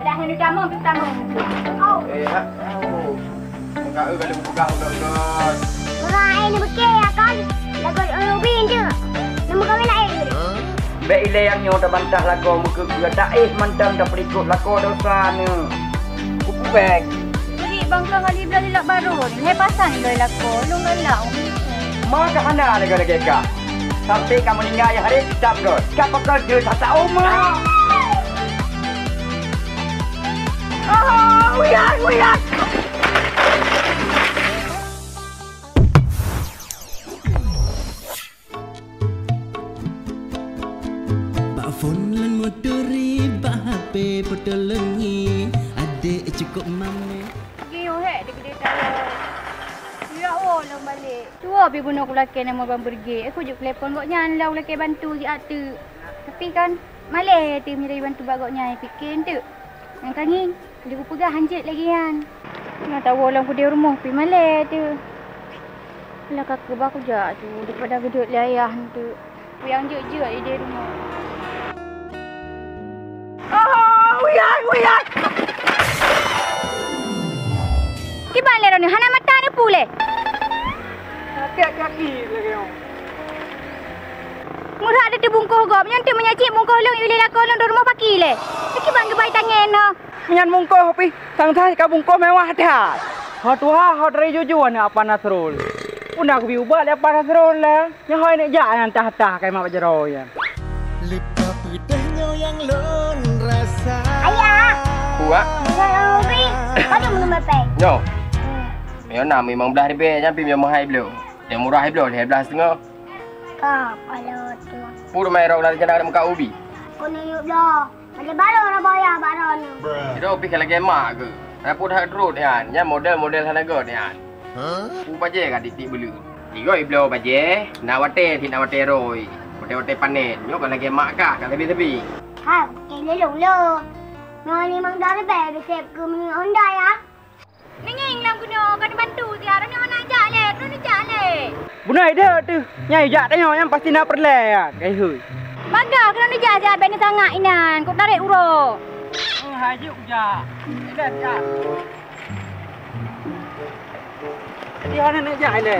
Dah hendak tamu, tamu. Oh. Ha. Oh. Enggak kalau buka udah. Orang ini bekal ya kan? Lagu Robin je. Nama kami lain ke? Baik ile yang nyoda bantah lagu muka gua daih mandang dah perikut lagu dosa ni. Kupu beg. Jadi bangsa kali bela lelak baru ni. Hai pasang ni lagu. Lu ngelak. Maka hana negara kita. Sampai kamu meninggal ya hari kita bro. Siapa kerja tata umar. Wiat. Pak phone lan motori, pak HP pedolengi. Adik cukup mame. Gio hek dia gede tahu. Ya Allah balik. Tua pergi guna aku laki nama bang pergi. Aku juk telefon kok nyan lah laki bantu si atu. Tapi kan malih tu menjadi bantu bagoknya fikir tu. Yang kangin dia pegang hanjit lagi kan. Nak tahu orang aku di rumah pergi malih tu. Alah kakak aku jak tu daripada gedut le ayah tu. Yang je di rumah. Wiat. Gimana Roni? Hana mata ni pule. Kaki lagi. Murah ada tu bungkuh gop. Yang tu menyacik bungkuh long ilih lakon long di rumah paki le. Lagi bang gebai tangan no. Nyan bungkuh pi. Sang thai ka bungkuh mewah dah. Hot wah hot dari jujuan apa Nasrul. Pun aku biubah le apa Nasrul le. Yang hoi nak jak yang tah kai mak bajaro ya. Lupa pedahnya yang lon rasa. Ayah. Buat. Jangan Robin. Kau dia belum sampai. Yo. Ya nak memang belah ni be, nyampi memang hai belum. Yang murah hai belum, 12.5. Kau kalau tu. Pura mai rau nak ada muka ubi. Kau ni yuk dah. Macam baru nak bayar baron ni. Kita ubi kalau gemak ke. Nak pun dah road kan. Nya model sana god kan. Pu baje kan titik belu. Tiga iblo baje, nak wate ti nak wate roi. Wate panen. Yo kalau gemak kah kat tepi-tepi. Ha, kena dulu. Nah ni mang dah lebih besar ke meni Honda ya. Nengeng lam guna kan bantu dia. Ni nak ajak le, tu ni ajak le. Bunai dah tu. Nyai jak tanya yang pasti nak perle ya. Kai hui. Baga kena ni ajak ben sangat inan. Kau tarik uro. Hajuk jak. Dah jak. Jadi hana nak jak le.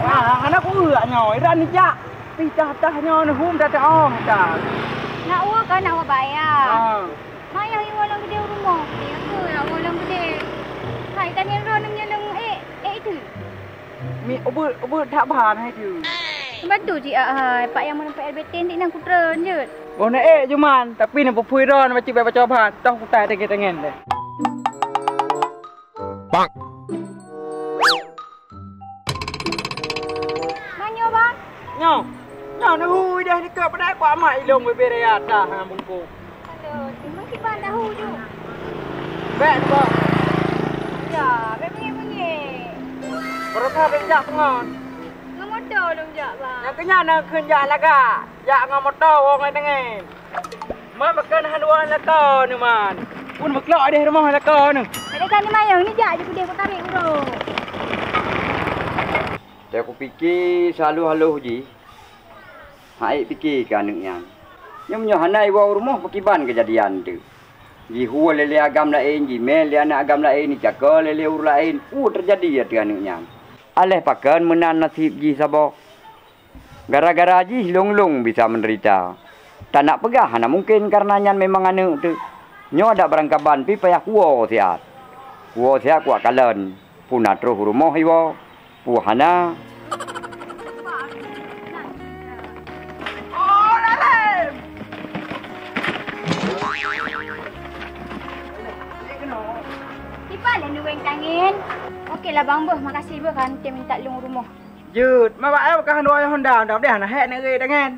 Hana ku uak nyoi ran ni jak. Pi tah nyo ni hum dah dah. Nak uak kan nak bayar. Mak yang walang gede rumah. Dia ke nak walang gede. Hai tanya ron nak nyeleng itu. Mi ubur tak bahan hai tu. Bantu cik hai. Pak yang menempel LBT ni nang kutren je. Bo na juman tapi nak pupui ron macam baca bahan. Tahu ku tak ada tangan le. Bang. Manyo bang. Nyo na hui dah dekat pada aku amat ilong beberea dah hang bungku. Aduh, memang kiban tahu je. Bek tu. Ya, bunyi. Berapa becak pengon. Ngemotor dong jak bang. Yang kenya nak kenjak laga. Jak ngam motor wong ai tangan. Man makan haluan laka ni man. Pun beklak deh rumah laka ni. Ada kan ni mayang ni jak je ku dia ku tarik bro. Aku fikir selalu haluh je. Hai fikir kan yang. Yang menyohanai bawa rumah pakiban kejadian tu. Ji huwa lele agam lain, ji mel anak agam lain, ni jaga lele ur lain. Terjadi ya tianuknya. Aleh pakan menan nasib ji sabok. Gara-gara ji long bisa menderita. Tak nak pegah, hana mungkin karenanya memang anak tu. Nyo ada berangkaban pi payah kuo siat. Kuo siat kuat kalen. Puna terus rumah iwo. Puhana. Tangan. Okeylah bang boh, makasih boh kan dia minta lung rumah. Jut, ma ba ai ka hanoi Honda dak dah nak hek nak ge tangan.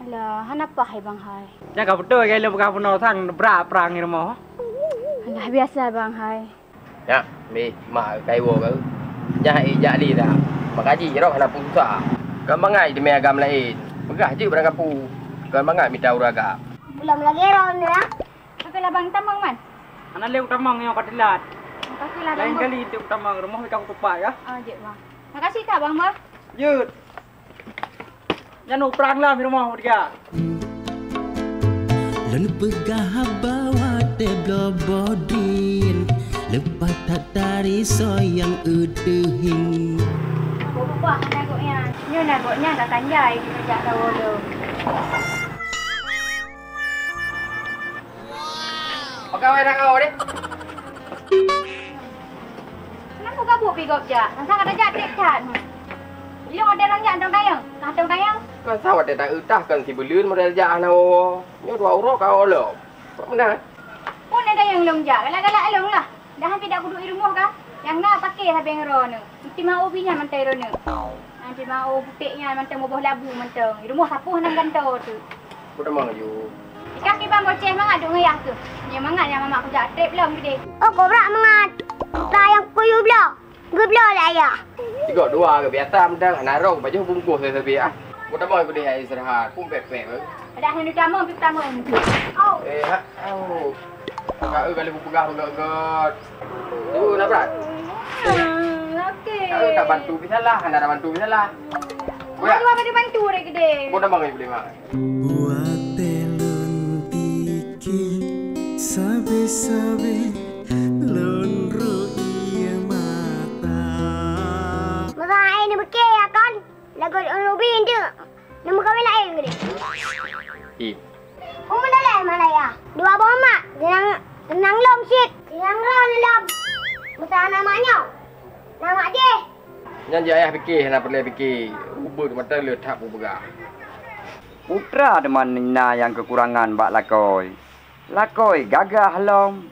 Alah, han apa hai bang hai? Jangan kau betul ke lu bukan puno sang bra perang ni rumah. Alah biasa bang hai. Ya, mi mak kai wo ke. Jah jak li dah. Makaji ro hana pun susah. Kan bangai di agam lain. Pegah je berang kapu. Kan bangai minta uraga. Belum lagi ron ya. Okeylah bang tamang man. Anak leu tamang yang kadilat. Makasihlah bang. Lain kali itu tamang rumah kau tupai ya. Jek bang. Makasih tak bang boh. Jut. Jangan perang lah di rumah dia. Lalu pegah bawa te blobodin lepas tak tari soyang uduhin. Buah nagoknya. Nyo nagoknya dah kanjai di kerja dahulu. Pegawai nak kau deh. Kenapa kabur pergi kerja? Sang ada jadek kan. Dia ada orang yang tayang. Kantong tayang. Kan sawat dia tak utah kan si belun model jah nao. Nyo 2 euro kau lo. Kok mana? Pun ada yang longjak. Galak-galak long lah. Dah hampir dah duduk di rumah kan. Yang nak pakai habis ngero ni. Mesti mau binya mantai rono. Nanti mau putiknya mantai mau labu mantai. Di rumah sapuh nang gantau tu. Budak mang you. Kaki bang boceh mangat duk ngayah tu. Dia mangat yang mamak kerja trip belum gede. Oh, kobrak mangat. Tayang kuyu blok. Geblo lah ya. 3 ke biasa mendang narong baju bungkus sebi ah. Budak mang aku dia istirahat. Pun pepek. Ada yang utama pergi pertama yang tu. Oh. Oh. Kau kalau pegang. Tu nak berat. Okey. Kau tak bantu bisa lah, anda tak bantu bisa lah. Buat apa dia bantu dia gede. Budak mang boleh mak. Buat telun tiki sabe-sabe lon ru'ya mata. Merai ni bekir ya kan? Lagu Rubin tu. Nama kau lain gede. Mana lah mana ya? 2 bomak. Tenang lom sit. Tenang lom. Besar namanya. Nama je. Janji ayah fikir, nak perlu fikir. Ubur mata letak pegang. Putra teman Nina yang kekurangan bak lakoi. Lakoi gagah lom,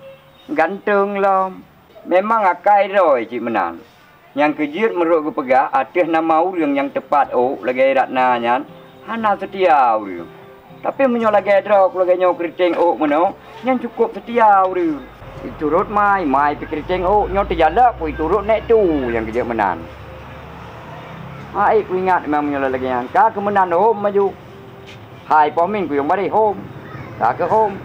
gantung lom. Memang akai roi cik menan. Yang kejut meruk ke pegah, atas nama urang yang tepat lagi ratna nyan. Hana setia urang. Tapi menyo lagi drok lagi nyo keriting mano, yang cukup setia urang. Turut mai keriting nyo terjalak pun turut nek tu yang kejut menan. Hai ku ingat memang menyo lagi yang ka kemenan maju. Hai pomin ku yang mari home. Tak ke home.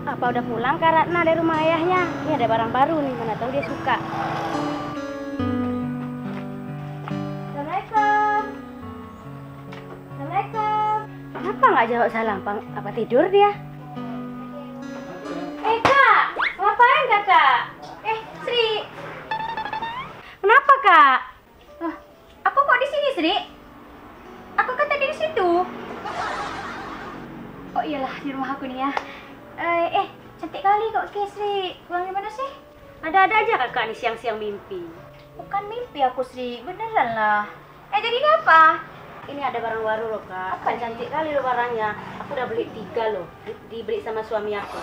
Apa udah pulang Kak Ratna dari rumah ayahnya? Ini ada barang baru nih, mana tahu dia suka. Assalamualaikum. Assalamualaikum. Kenapa nggak jawab salam? Apa tidur dia? Kak, ngapain kakak? Sri. Kenapa Kak? Aku kok di sini, Sri? Aku kan tadi di situ. Oh iyalah, di rumah aku nih ya. Cantik kali kok Sri. Pulang di mana sih? Ada-ada aja kakak nih siang-siang mimpi. Bukan mimpi aku Sri, beneran lah. Jadi ini apa? Ini ada barang baru loh Kak. Apa Cantik kali loh barangnya. Aku udah beli 3 loh. Dibeli sama suami aku.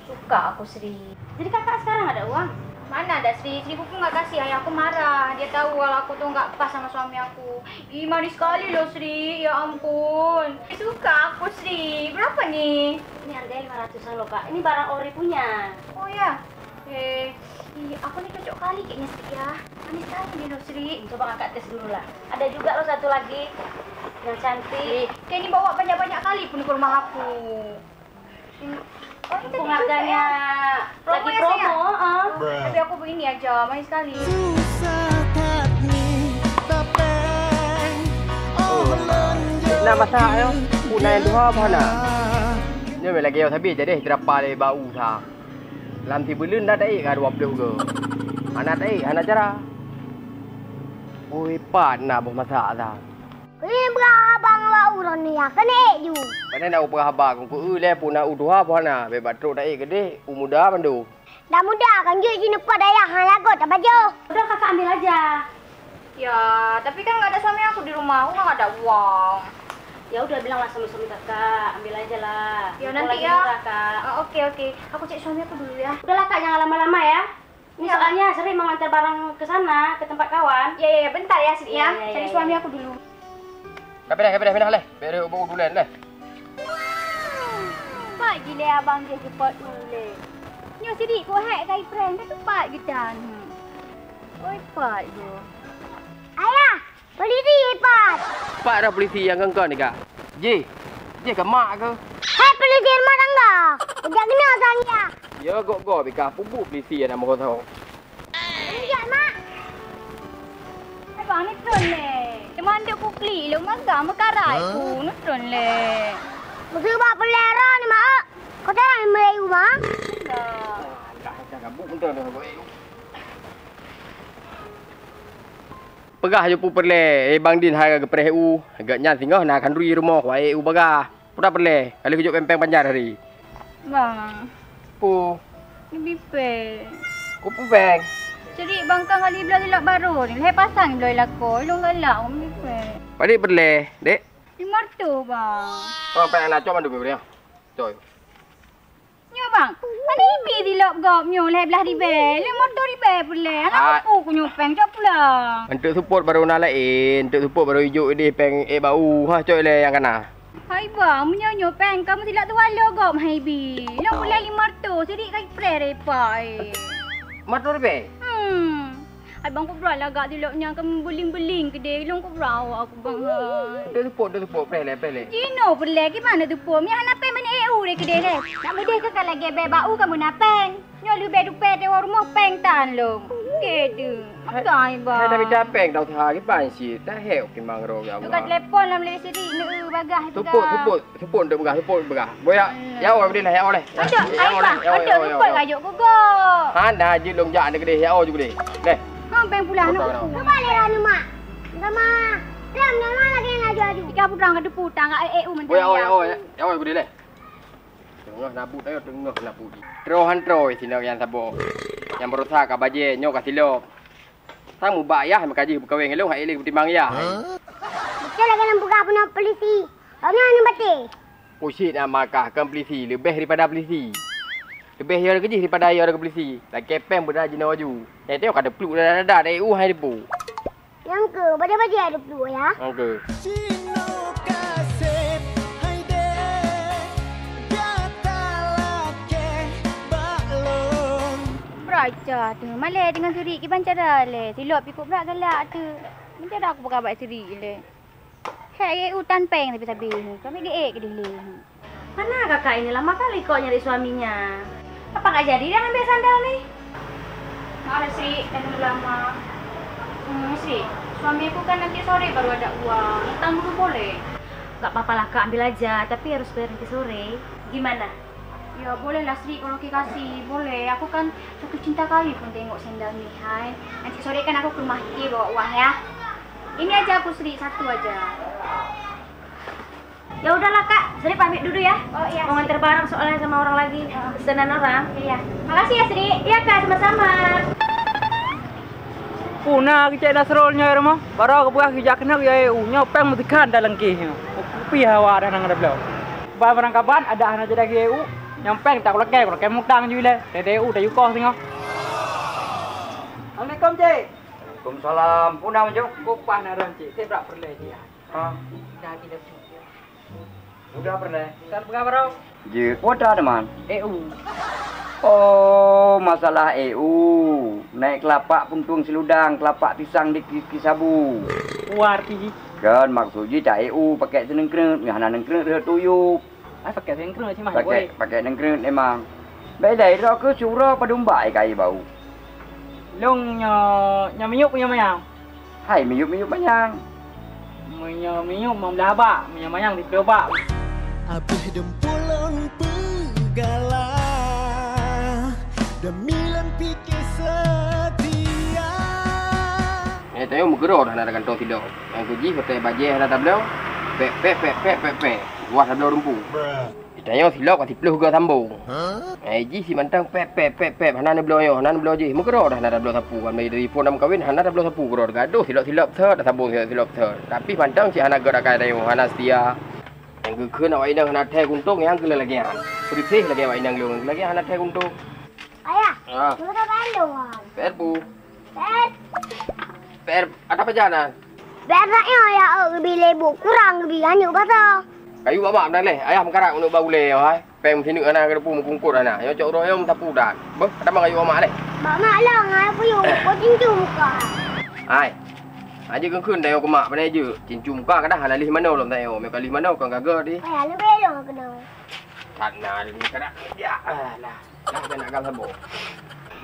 Suka aku Sri. Jadi kakak sekarang ada uang? Mana ada Sri? Sri pun nggak kasih, ayahku marah. Dia tahu kalau aku tuh nggak pas sama suami aku. Ih, manis sekali loh Sri. Ya ampun. Suka aku Sri. Berapa nih? Ini harganya 500-an loh Kak. Ini barang ori punya. Oh ya. Aku nih cocok kali kayaknya Sri ya. Manis sekali nih loh Sri. Coba kakak tes dulu lah. Ada juga loh satu lagi yang cantik. Kayak ini bawa banyak-banyak kali pun ke rumah aku. Oh, ini harganya lagi promo. Tapi aku begini aja, manis sekali. Nak masak yo. Punai dua apa nak? Ni lagi yo sabi jadi terapa le bau tha. Lam ti belun dah dai ka 20 ke. Anak dai, anak cara. Oi pat nak buat masak dah. Ini berabang bau ni ya. Kena ju. Mana nak upah abang ku le pun nak udua apa nak. Be batruk dai gede, muda mandu. Dah mudah kan je sini pot ayah hang lagot apa je. Udah kakak ambil aja. Ya, tapi kan nggak ada suami aku di rumah, aku nggak ada uang. Ya udah bilanglah sama suami kakak, ambil aja lah. Ya nanti ya. Kakak. Oke. Aku cek suami aku dulu ya. Udahlah kak, jangan lama-lama ya. Ini soalnya Sri mau antar barang ke sana, ke tempat kawan. Ya, bentar ya Sri ya. Iya, Cari iya, suami iya. aku dulu. Pindah leh. Biar bawa duluan leh. Pak gila abang dia cepat dulu. Nyo Sri kau hack kai prank dah cepat gitan. Oi pat tu. Ayah, polisi cepat. Pak dah polisi yang kau ni kak. Ji ke mak ke? Hai polisi rumah tangga. Kejap kena saya. Ya gok bika pupu polisi yang nama kau tahu. Kejap mak. Abang ni tron le. Mana aku klik lu magang makarai ku ni tron le. Mesti buat pelera ni mak. Kau tak nak Melayu mak? Dah jangan buk betul dah kau. Pegah je pu perle. Bang Din hai ke PRU. Agak nyan singgah nak kandui rumah ku ai u pegah. Pura perle. Kali kejut pempeng panjar hari. Bang, Pu. ni bipe. Ku pu peng. Jadi bang kang kali belah dilak baru ni. Leh pasang belah lako. Lu galak ni bipe. Padi perle, dek. Di martu bang. Kau peng nak coba dulu dia. Coy. Nyo bang, mana ibi dilak gop nyo leh belah di be. Le motor di be pule. Anak aku ku nyopeng cak pulang. Untuk support baru nak lain, untuk support baru hijau dia peng bau. Ha coy le yang kena. Hai bang, menyo peng kamu dilak tu wala gop hai bi. Lu pule li martu, sedik kai pre repai. Motor be. Hai bang ku berala agak dilaknya kamu beling-beling ke dia. Lu ku berawa aku bang. Untuk support pele. Jino pule gimana tu po? Mi hana pen mana EU dek dia le. Nak mudah ke kalau ge bau kamu nak pen. Nyo lu be dupe de rumah pen tan lu. Gitu. Makai bang. Hai dah bicara peng tau tha ki pan si. Dah hek ki mang ro ya Dekat Allah. telefon lah boleh sini. Ne bagah tu. Support untuk begah. Boya. Ya oi boleh lah ya oleh. Ada, ai bang. Ada support gajuk ku go. Ha dah je long jak de gede ya oi juga de. Leh. Ha pen pula nak. Kau balik lah ni mak. Sama. Ram yang mana lagi yang laju-laju? Jika putrang ke depu tang EU menteri. Boya oi. Ya oi boleh leh. Tengah nabut ayo tengah nabut. Trohan troi sini yang sabo. Yang berusaha ka baje nyok ka silop. Sang mu ba ya makaji berkawin ngelo hai le timbang ya. Betul lah kena buka punya polisi. Kau ni batik. Pusit amakah kan polisi lebih daripada polisi. Lebih ya kerja daripada ya ke polisi. Lah kepeng berada jina waju. Tengok ada peluk dah EU hai depu. Yang ke, baca-baca ada peluk ya. Okey. Cino kasep hai dek gatalah ke balon. Beraja tu. Malai dengan suri ki pancara le. Silap ikut berak galak tu. Macam aku berkabat suri le. Hei EU tan peng tapi kami ge ke dia. Mana kakak ini lama kali kok nyari suaminya. Apa nggak jadi dia ambil sandal nih? Maaf Sri, dah lama. Sri, suami aku kan nanti sore baru ada uang. Hutang dulu boleh? Gak apa-apa lah kak, ambil aja. Tapi harus bayar nanti sore. Gimana? Ya boleh lah Sri kalau Ki kasih. Boleh, aku kan jatuh cinta kali pun tengok sandal ni. Hai. Nanti sore kan aku ke rumah Ki bawa uang ya. Ini aja aku Sri, satu aja. Ya udahlah kak, Sri pamit dulu ya. Oh iya. Mau nganter barang soalnya sama orang lagi. Pesanan orang. Iya. Makasih ya Sri. Iya kak, sama-sama. Puna kita dah serolnya rumah. Baru aku buat kerja kena ya nya peng mutikan dalam kehnya. Pi hawa dah nang ada belau. Barang kaban ada anak jadi EU. Yang peng tak lagi kalau kamu tang juga le. EU dah yukoh tengok. Assalamualaikum cik. Waalaikumsalam. Puna menjuk. Kupah nak ram cik. Saya berak perle cik. Ha. Dah kita Udah pernah. Kan pegang baru. Je, kuota teman. EU. Oh, masalah EU. Naik kelapak puntung seludang, kelapak pisang di Kisabu. Warti. Kan maksudnya tak EU pakai senengkrut, ngahana nengkrut dia tuyuk. Ah pakai sengkrut cik mah. Pakai nengkrut memang. Baik dah ira ke surah padumbai kai bau. Long nya miyuk punya mayang. Hai miyuk banyak. Miyuk mau belaba, mayang di pelobak. Abih dempulon pegala demi lempiki setia. Tengok muka dah nak kantong tidur. Yang kuji pakai baju dah tak belau. Pe. Buat dah belau rumpu. Tengok silap kat tipluh ke sambung. Ji si mantang pe. Hana ni belau yo, hana ni belau je. Muka dah nak belau sapu. Kan dari phone nak kahwin hana dah belau sapu keror. Gaduh silap dah sambung silap. Tapi mantang si hana gerak kai dah hana setia. Yang ke nak wainang hana teh kuntung yang ke lagi. Perih lagi wainang lu. Lagi hana teh kuntung. Ayah, Ah. Lu tak belum ah. PR pu. Bet. PR ada perjalanan. Beratnya ya lebih lebu kurang lebih hanya pasal. Kayu bapak dah leh. Ayah mengkarak untuk bau leh hai. Pem sini ana ke pu mengkungkut ana. Yo cok roh yo tapu dan. Beh, ada bang kayu mak leh. Mak mak lang ai pu yo ko cincum muka. Hai. Aja kan kun dah yo ke mak pandai je. Cincum muka kada halal lih mana lom tak yo. Mek kali mana kau gagal di. Ai lu belum kena. Tanah ni kada. Ya lah. Lah nak gam sabo.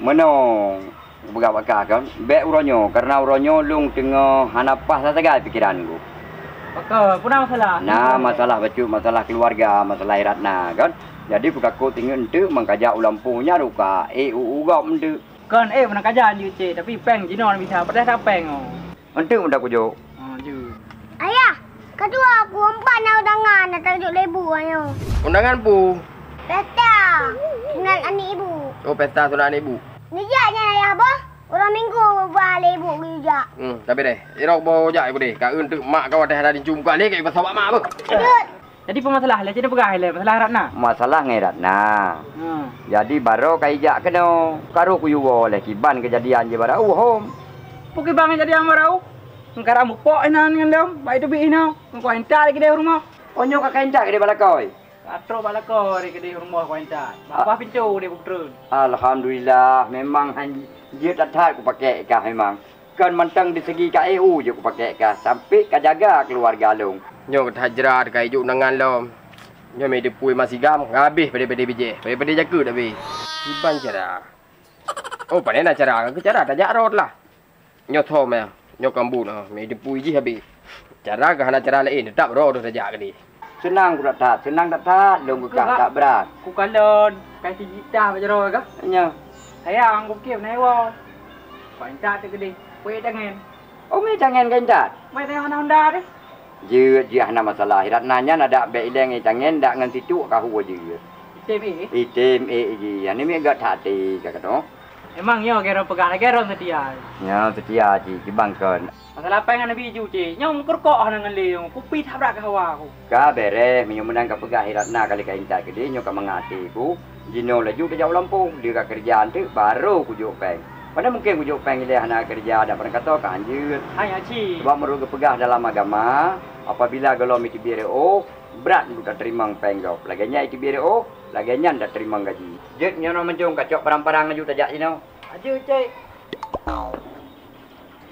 Menong begawa kan be uronyo karena uronyo lung tengah hanapah sasagai pikiranku. Maka puna masalah. Nah, masalah bacu, masalah keluarga, masalah Ratna kan. Jadi buka ko tinggal ente mengkajak ulampunya ruka uga ente. Kan mana kajan je cik, tapi peng jinon bisa pada tak peng oh. Ente udah kujo. Je. Ayah, kedua aku empat nak undangan nak tajuk lebu ayo. Undangan pu. Pesta dengan anak ibu. Oh pesta sunat ibu. Nijaknya ayah bah. Orang minggu buat lebu nijak. Tapi deh, irok bawa jak aku deh. Kau untuk mak kau ada hari jumpa kali kau pasal mak apa? Jadi pemasalah lah, jadi pegah lah masalah Ratna. Masalah ngai Ratna. Jadi baru kaijak kena karo ku yuwo oleh kiban kejadian je barau hom. Puki bang jadi yang barau. Engkara mu pok ina dengan dem, baik tu bi ina. Engkau entar lagi di rumah. Onyo ka kaijak ke balakoi. Atro balako di rumah kau entar. Bapa pincu dia buktrun. Alhamdulillah, memang dia tak tahu aku pakai kah memang. Kan mentang di segi KEU je aku pakai kah sampai ka jaga keluarga long. Nyo kat hajrat kai juk nangan lom. Nyo me depui masih gam habis pada bije. Pada jaga dah be. Iban cara. Oh pandai nak cara ke cara tak jarot lah. Nyo thom ya. Nyo kambu nah me depui je habis. Cara ke hana cara lain tak ro dah jak ni. Senang ku tak senang tak long ku tak berat. Ku kalon kai cita macam ro ke? Nya. Sayang ku kiep nai wo. Kau entar tu gede. Kue tangan. Oh me jangan kaijak. Mai tengok Honda deh. Je hana masalah. Ratnanya ada be ileng jangan dak ngan situ ka huwa je. TV. Item je. Ani me gak tak te ka kato. Emang yo kira pegang kira setia. Ya setia je dibangkan. Masalah apa yang nabi ju je. Nyom kurkok dengan leung. Kupi tabrak ke hawa aku. Ka bere menyo menang ka pegah Ratna kali kaijak gede nyo ka mengati ku. Jino laju ke jauh Lampung dia ka kerjaan tu baru ku juk peng. Pada mungkin ku juk peng ile hana kerja ada pernah kata ka anjir. Hanya ci. Sebab meru ke pegah dalam agama apabila kalau miti BRO berat untuk terima peng kau. Laganya iki BRO, laganya ndak terima gaji. Jet nyono mencung kacok parang-parang laju tajak sino. Aju cek.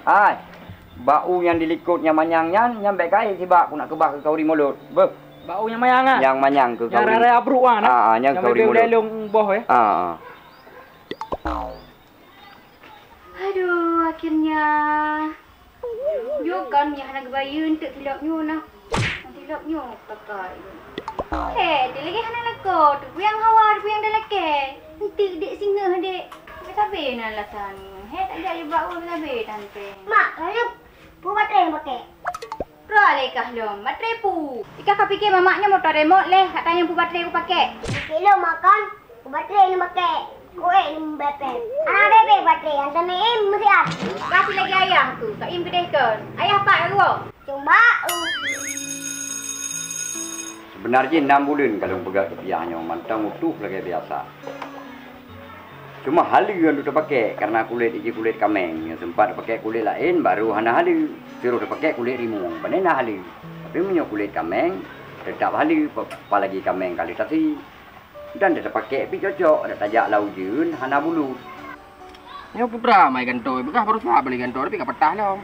Hai. Bau yang dilikutnya manyangnya nyampe kai si bak ku nak kebah ke kauri mulut. Beh. Bau yang mayang ah. Yang manyang ke Yang kauri. rare abruk ah. Yang kauri mulut. Yang lelung boh ya. Aduh, akhirnya. Yo kan yang nak bayar untuk tilapnya nah. Tilapnya pakai. Dia lagi hana lako. Tu yang hawa, tu yang dah laki. Nanti dek singa dek. Sabe nak lasan. Tak jadi bawa sabe tante. Mak, lalu pu baterai yang pakai. Rale kah lom, baterai pu. Ika kau fikir mamaknya motor remote leh, katanya pu baterai pu pakai. Kilo makan, pu baterai yang pakai. Kue yang bepet. Anak bebek baterai yang sana mesti ada. Kasih lagi ayah tu, Kak Im kedai kan. Ayah pak lu. Cuma Sebenarnya 6 bulan kalau pegang kepiahnya mantang utuh lagi biasa. Cuma halu yang tu pakai karena kulit ini kulit kameng. Yang sempat pakai kulit lain baru hana halu. Suruh pakai kulit rimung. Pandai nak halu. Tapi punya kulit kameng tetap halu. Apalagi kameng kali tadi. Dan dia pakai pi cocok. Ada tajak laujun hana bulu. Nyo putra mai gantoi. Bekah baru sah beli gantoi tapi kapatah lah.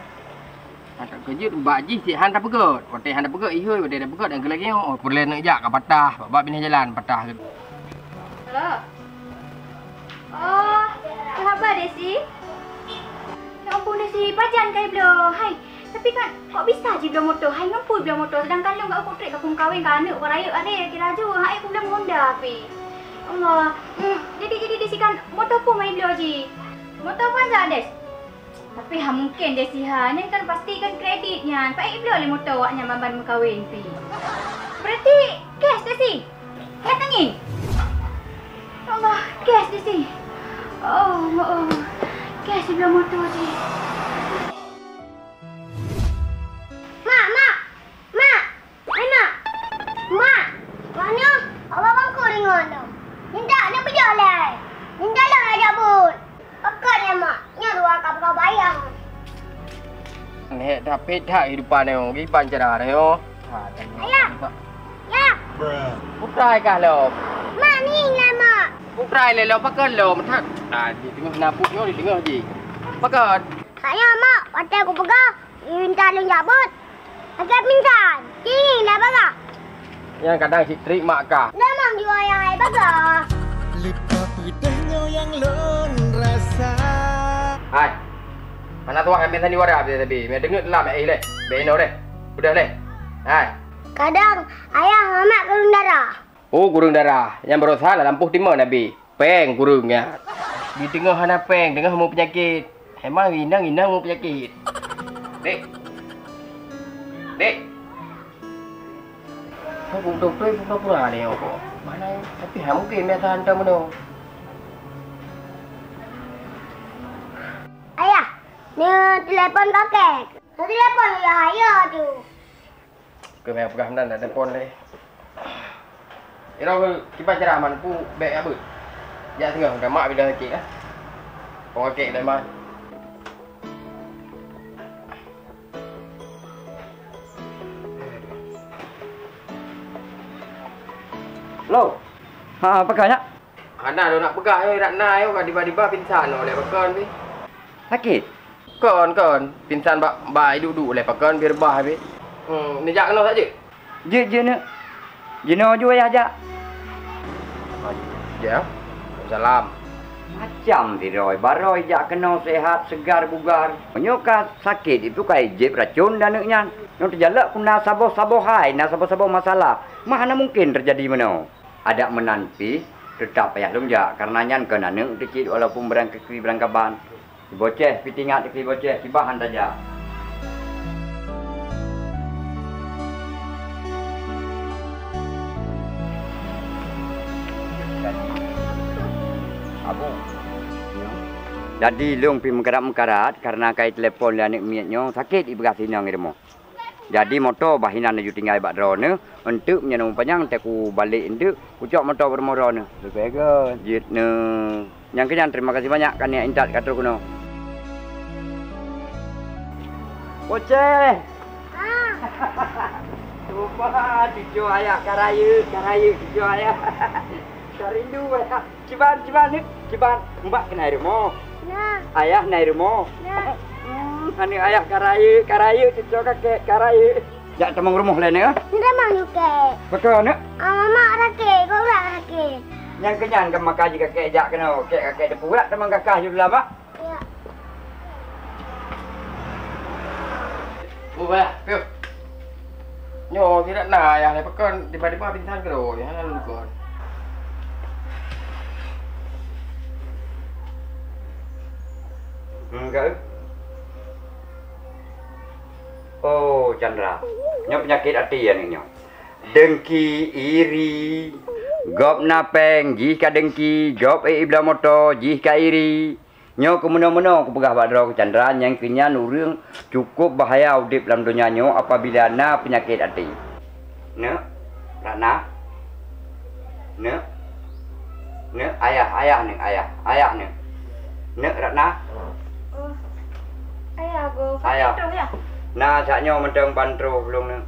Ada kerja baji si han dah pegot. Watai han dah pegot ihoi watai dah pegot dan kelagi oh perlu nak jak kapatah. Bab bini jalan patah ke. Halo. Oh, sahabat Desi. Ya ampun Desi, pajan kai belo. Hai, tapi kan kok bisa je belo motor? Hai ngampun belo motor sedangkan lu enggak potret aku kahwin kan anak orang raya ada kira ju. Hai aku belo Honda pi. Allah. Jadi Desi kan motor pun main belo je. Motor pun ada Des. Tapi ha mungkin Desi ha, ni kan pastikan kreditnya. Pak belo le motor awaknya mamban kahwin pi. Berarti cash Desi. Cash tangin. Allah, cash Desi. Oh, cash belum motor je. Mak. Hai mak. Mak. Mana? Abang ku ringan tu. Minta nak berjalan. Minta lah ajak pun. Nek tapi dah hidupan ni, hidupan cerah ni yo. Ayah. Ya. Putrai kah lo? Mak ni lah mak. Putrai le lo pakai lo, mat. Di tengah napuknya di tengah je. Pakai. Ayah mak, waktu aku pegang, minta lu jabut. Agak pingsan. Kini lah pegang. Yang kadang si trik mak kah. Memang juga yang ayah pegang. Lupa pedahnya yang lon rasa. Hai. Anak tua ambil tadi wadah tapi. Mereka dengar dalam le. Beno le. Udah le. Hai. Kadang ayah mamak kurung darah. Oh, kurung darah. Yang berusaha lah lampuh timur Nabi. Peng kurungnya. Di tengah hana peng, tengah mau penyakit. Emang inang mau penyakit. Dek. Dek. Aku doktor pura-pura ni apa? Mana? Tapi mungkin biasa hantar mana? Ayah, ni telefon kakek. Telefon ya ayah tu. Ke memang pegang dan ada telefon le. Ira kipas cerah man pu beg apa? Ya tengah dah mak bila kek lah. Orang kek dah man. Lo. Ha, apa kaya? Anak nak pegang Ratna yo tiba-tiba pingsan oleh pekan ni. Sakit. Kon pingsan ba duduk oleh pekan biar bah habis. Ni jak kena saja. Je nak. Jino ju ayah ajak. Ya. Salam. Macam di Roy. Baroi jak kena sehat, segar, bugar. Nyoka sakit itu kai jeb racun dan neknya. Yang terjalak pun nak saboh-saboh hai, nak saboh-saboh masalah. Mana mungkin terjadi mana? Ada menanti tetap payah lunja karena nyan kena nek kecil walaupun berangkaban. Boceh pitingat kecil boceh kibahan saja. Abu. Jadi long pi mengkarat karena kait telefon dia anak miatnya sakit di bekas sini ngirmo. Jadi motor bahinan ju tinggal bak drone untuk menyenang panjang teku balik untuk ucap motor bermoro ne. Lepega jit ne. Yang kenyan terima kasih banyak kan ya intat katur kuno. Boceh. Ah, Lupa cucu ayah karayu cucu ayah. Rindu ayah. Ciban ni. Ciban mbak kena rumah. nah, Ayah naik rumah. nah. Hani ayah karayu cucu kakek karayu. Jak temang rumah lain ya. Ni dah mang yuke. Betul nak. Mak rakit, kau rak rakit. Yang kenyan ke makaji kakek jak kena kakek depu pula temang kakak ju lama. Ya. Bah, piu. Nyo tidak nak ya le pekan tiba-tiba pingsan ke do. Ya lalu kon. Enggak. Oh, Chandra. Nyo penyakit hati ya ni nyo. Dengki, iri, gop napeng, jika dengki, gop ibla moto, jika iri. Nyo kemana-mana aku pegah badro ke Chandra yang kenyan urang cukup bahaya udip dalam dunia nyo apabila na penyakit hati. Ne, Rana. Ne. Ne, ayah ni. Ne, Ratna. Ayah go. Ayah. Betul ya? Nah, saknya menteng bantro belum ni.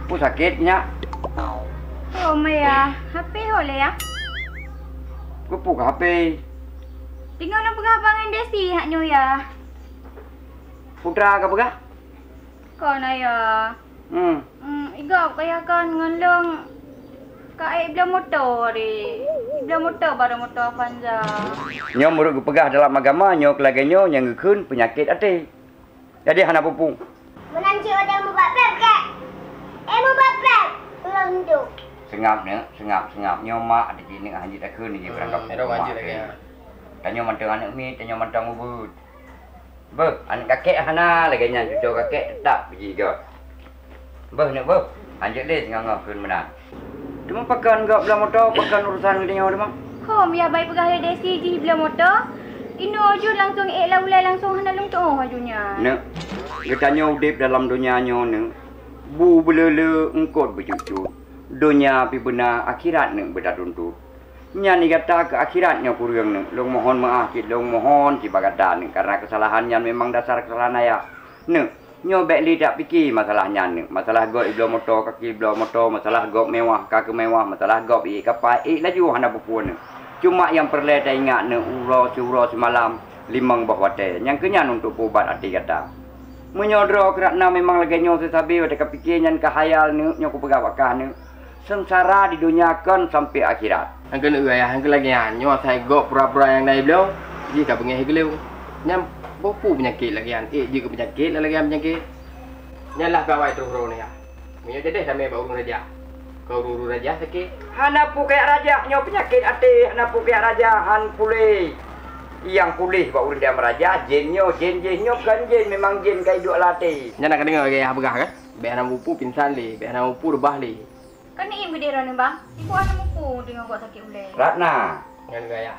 Pu sakitnya. Oh, Maya. HP boleh ya? Ku pu HP. Tinggal nak pegah bangan desi haknya ya. Putra ka pegah? Kau na ya. Igap kaya kan ngelong. Kai bila motor ni. Bila motor baru motor Avanza. Nyo murut ku pegah dalam agama nyo kelagenyo yang ngekeun penyakit hati. Jadi hana pupu. Menanci ada mu bapep ke? Mu bapep. Belum tu. Sengap nyo mak di sini hanji tak keun ni berangkap. Ero lanjut lagi. Tanyo mantang anak mi, tanyo mantang ubud. Beuh, anak kakek hana lagi nya cucu kakek tetap pergi ke. Beuh nak beuh. Lanjut deh ngah keun menang. Cuma pakan gak belah motor, pakan urusan dia orang. Hom ya baik pegah desi di bila motor. Ino je langsung ulai langsung hendak lungtung hajunya. Nak, katanya udip dalam dunia nyo ne. Bu belele engkot bercucu. Dunia pi benar akhirat ne berdaruntut. Nya ni kata ke akhiratnya kurang ne. Long mohon maaf, long mohon ci bagata ne karena kesalahan yang memang dasar kesalahan ayah. Ne, Nyo baik li tak fikir masalahnya ni. Masalah gop iblo motor, kaki iblo motor, masalah gop mewah, kaki mewah, masalah gop kapal laju hana pupun ni. Cuma yang perlu kita ingat ni uro semalam limang bah wate. Yang kenyan untuk ubat hati kata. Menyodro kerana memang lagi nyo sesabi wate kepikir nyan kahayal ni nyo ku pegawakah ni. Sengsara di dunia kan sampai akhirat. Ang kena ya, ang lagi nyo saya gop pura-pura yang dai beliau. Jika pengen higeleu. Nyam bopu penyakit lagi kan. Jika penyakit lagi penyakit. Nyalah kawai terus ni ya. Minyo jadi sampai bau raja. Kau urus raja sakit. Hana pu kayak raja, nyo penyakit hati, hana pu kayak raja, han pulih. Yang pulih bau urus dia raja, jin nyo kan jin memang jin kai duk latih. Nyana kena dengar gaya begah kan? Be anak mupu pingsan li, be anak mupu rebah li. Kan ni im gede ni bang. Ibu anak mupu dengan buat sakit boleh. Ratna. Ngan gaya.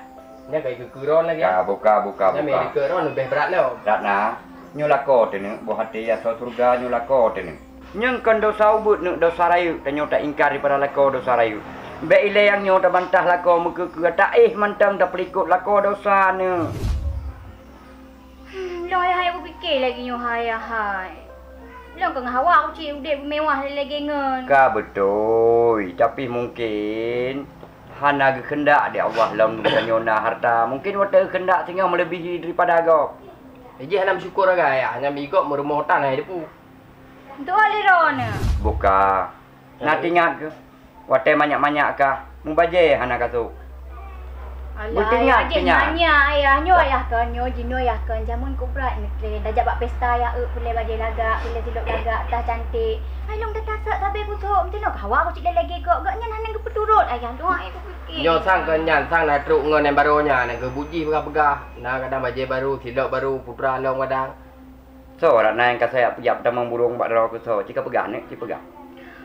Nya gaya kekeron lagi. Buka. Nya me kekeron lebih berat lo. Ratna, nyo lako tene, buah hati ya surga nyo lako tene. Nyeng kan dosa ubut nu dosa rayu, tanyo tak ingkar daripada lako dosa rayu. Be ile yang nyo tak bantah lako muka ke tak mantang tak pelikut lako dosa ni. Long hai aku fikir lagi nyo hai. Long kang hawa aku cik udah mewah lagi ngen. Ka betul, tapi mungkin hana kehendak di Allah dalam dunia harta. Mungkin wata kehendak sehingga melebihi daripada agak. Jadi hana bersyukur agak ya, hanya migok merumah hutan hai depu. Untuk aliran. Buka. Nak ingat ke? Wate banyak-banyak kah? Mubaje hana katu. Alah, ayah nyo ayah kan nyo jino ayah kan jamun ku berat ni train. Dah jabak pesta ya boleh baje lagak, boleh silap lagak, tah cantik. Ai long dah tasak tabe ku sok, mesti nak hawa aku cik lagi kok. Gak nyan hanang ku peturut ayah tu aku fikir. Nyo sang kan nyan sang na truk ngon yang barunya na ke buji begah-begah. Na kadang baje baru, silap baru, putra long kadang. So, ratna yang saya pejap tamang burung bak dara ku so. Cika pegah ni, cika pegah.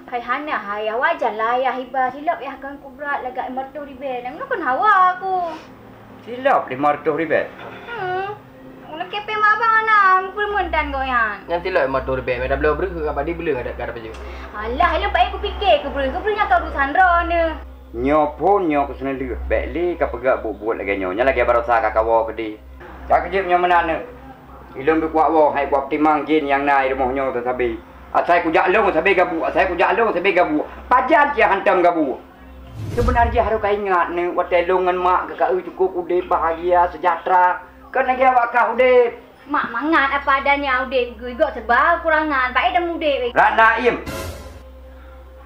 Hai hana hai wajar lah ayah hibah silap ya kan ku berat lagak mertu ribe. Nang kan hawa aku. Silap 500 ribu. Nak kepe mak abang ana, aku mendan kau yan. Yang silap motor be, dah belum beru ke badi belum ada baju. Alah, hello baik aku fikir ke beru nya kau urusan rone. Nyo pun nyo ku senelu. Baik li ka pegak buat lagi nyo. Nya lagi barosa ka kawo kedi. Tak kejip nyo menane. Ilung bi kuat wo, hai kuat timang jin yang nai rumah nyo tu sabi. Asai ku jak long sabi gabu, asai ku jak long sabi gabu. Pajan dia hantam gabu. Sebenarnya harus kau ingat ni, watai longan mak kau cukup udah bahagia sejahtera. Kan lagi awak kau udah. Mak mangat apa adanya udah, gigok sebab kurangan, pak dah muda. Ratna im.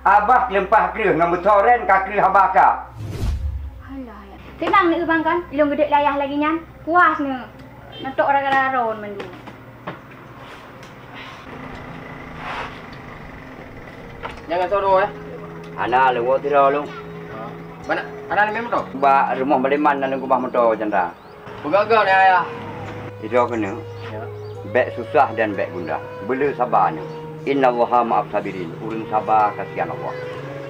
Abah lempah kerih dengan bertoren ka kerih abah ka. Alah ya. Senang ni bang kan, ilung gede layah lagi nyan. Puas ni. Natok orang-orang ron mendu. Jangan soro Ana lewo tira lu. Mana? Ada ni memang tu. Ba rumah Baliman dan kubah motor Chandra. Begagak ni ayah. Itu kena. Ya. Baik susah dan baik bunda. Bela sabarnya. Innallaha ma'as sabirin. Urang sabar kasihan Allah.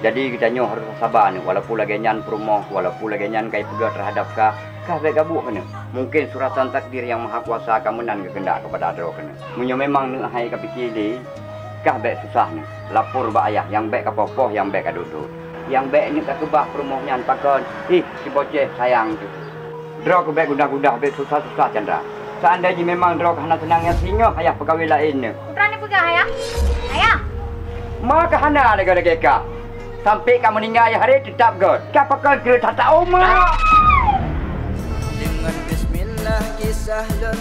Jadi kita nyoh harus sabar ni walaupun lagi nyan perumah, walaupun lagi nyan kai pegang terhadap kah baik gabuk kena. Mungkin suratan takdir yang maha kuasa akan menan kehendak kepada adro kena. Munyo memang ni hai ka fikir di kah baik susah ni. Lapor ba ayah yang baik ka popoh, yang baik ka duduk. Yang baik ni tak kebah perumah nyan pakon. Si bocah sayang tu. Dro ke baik gudah-gudah baik susah-susah Chandra. Seandainya memang dro hana senangnya singa ayah pegawai lain ni. Putra ni pegang ayah. Ayah. Maka hana lega-lega ka. Sampai kamu meninggal ayah hari tetap god. Kau pakon ke tata umar. Dengan bismillah kisah dan